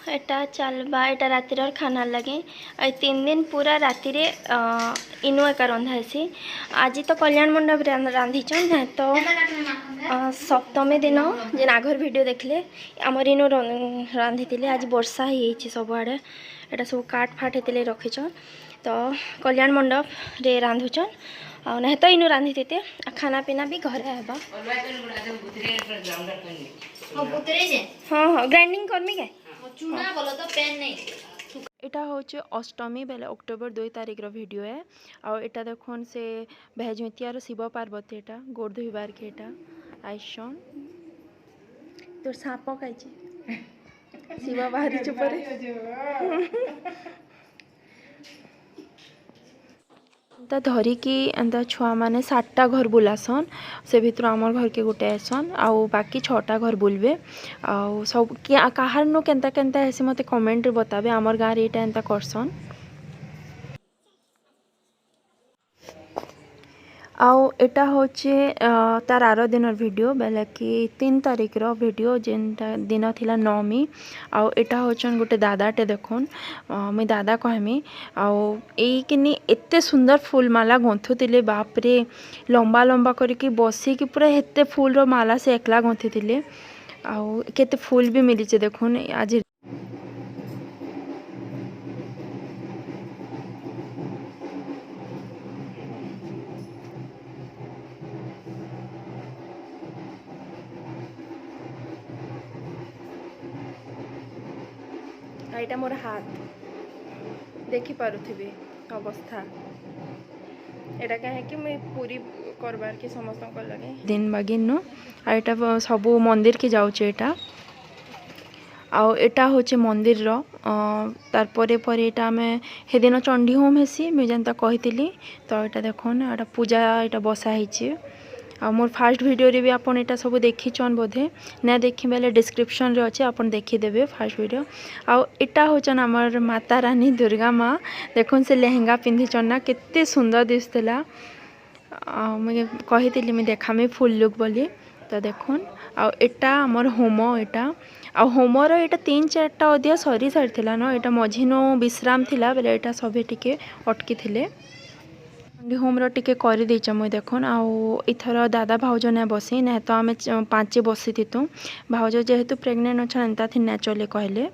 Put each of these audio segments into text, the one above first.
एटा चलबा एटा रातिर खाना लगे 3 दिन पूरा राति रे इनु एका रंधा हेसी। आज तो कल्याण मंडप रांधी छन तो सप्तमी दिन जेन आगर वीडियो देखले आमर इनु रांधी थिले। आज वर्षा ही सब आड़े एटा सब काट फाट हेतिले रखी छन तो कल्याण मंडप रे रांधुछन आ नहीं तो इनु रांधी थेते खाना पीना भी घरे हेबा। हाँ हाँ ग्राइंडिंग करमी के चूना बोलो तो पेन नहीं। एटा होचे अष्टमी बेले अक्टोबर 2 तारीख रो वीडियो है और एटा देखोन से भेजमितिया रो शिव पार्वती एटा गोड़ धोइबार के एटा आइसन तोर साप काइचे शिव बाहरी चुपरे एंता धरिकी एंता छुआ माने 7टा घर बुलासन से भितर आमर घर के गोटे आसन आउ बाकी 6टा घर बुलबे आउ सब कहार नो केंता केंता ऐसे मते कमेंट रे बताबे आमर गाँव रे एटा एंता करसन। आउ एटा होचे तार आरो दिन वीडियो बेले कि 3 तारीख रो वीडियो जेनटा दिन थिला नवमी आउ एटा होचन गोटे दादाटे देखोन मुई दादा कहमी आउ एई किनी एत्ते सुंदर फूल माला गंथुतिले बाप रे लंबा लंबा करके बसी कि पूरा एत्ते फूल रो माला से एकला गंथुतिले आउ केते फूल भी मिली छे देखोन आज। एटा मोर हाथ देखि पारुथिबे अवस्था एटा कहे कि मैं पूरी करबार के समस्त को लगे दिन बागिन नो एटा सब मंदिर के जाउचे एटा आउ एटा होचे मंदिर रो तार परे परे एटा हमें हे दिन चंडी होम हेसी मैं जनता कहितली तो एटा देखोन एटा पूजा एटा बसा हिचे आ मोर फास्ट वीडियो रे भी आपन एटा सब देखि छन बोधे ना देखि बेले डिस्क्रिप्शन रे अछि आपन देखि देबे फास्ट वीडियो आ एटा होचन हमर माता रानी दुर्गा माँ देखोन से लहंगा पिंधि छन ना केते सुंदर दिसतला मैं कहितली मैं देखामे फुल लुक बोली तो देखोन आ एटा हमर होम एटा आ होमर एटा 3-4टा अध्याय सरी सारथिला न एटा मझिनो विश्राम थिला बेले एटा सभे टिके अटकी थिले होम टिके कर देच मुई देखन आउ इथर दादा भाउज ने बसी ना तो आम 5 बसी थी भाउज जेहेतु प्रेग्नेंट अच्छा एंता थी ना चले कहले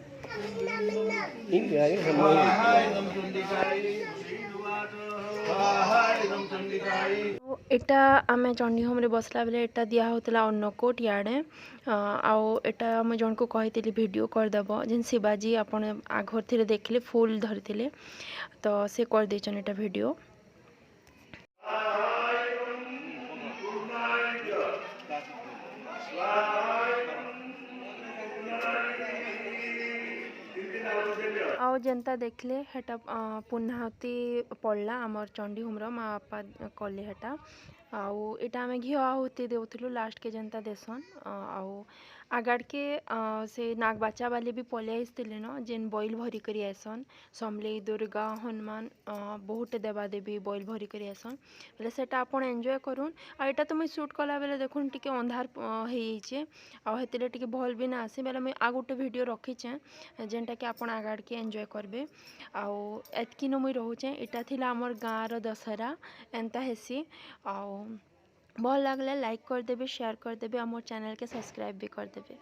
एटा आमे चंडी होम रे बसला बेले एटा दिया होतला अन्नकोट याडे आउ एटा मैं जन को कही वीडियो करदेव जेन शिवाजी आपन आघर थे देखले फूल धरथिले तो से कर देचन एटा वीडियो। आउ जनता देखले हेटा पुनाहती पड़ला आमर चंडी होमर माँ बापा कले हेटा आउ एटा आमे घी आहुति देउथलु लास्ट के जनता देसन आउ आगाड़ के से नागबाचा वाले भी पले आसते न जेन बैल भरी करी आसन समले दुर्गा हनुमान बहुत देवादेवी बैल भरी करी आसन बोले सेटा आपन एंजॉय करूँ आ एटा तो मैं शूट कला बेले देखुन टिके अंधार होइचे आ हेतिले टिके भल भी ना आसी बेले मैं आ गोटे वीडियो रखीचे जेनटा कि आपन आगाड़ के एंजॉय करबे आउ एतकी न मुई रहूचे एटा थिला हमर गाँव रो दशहरा एंता हेसी आउ भल लागले लाइक कर देबे शेयर कर देबे आ मोर चैनल के सब्सक्राइब भी कर देबे।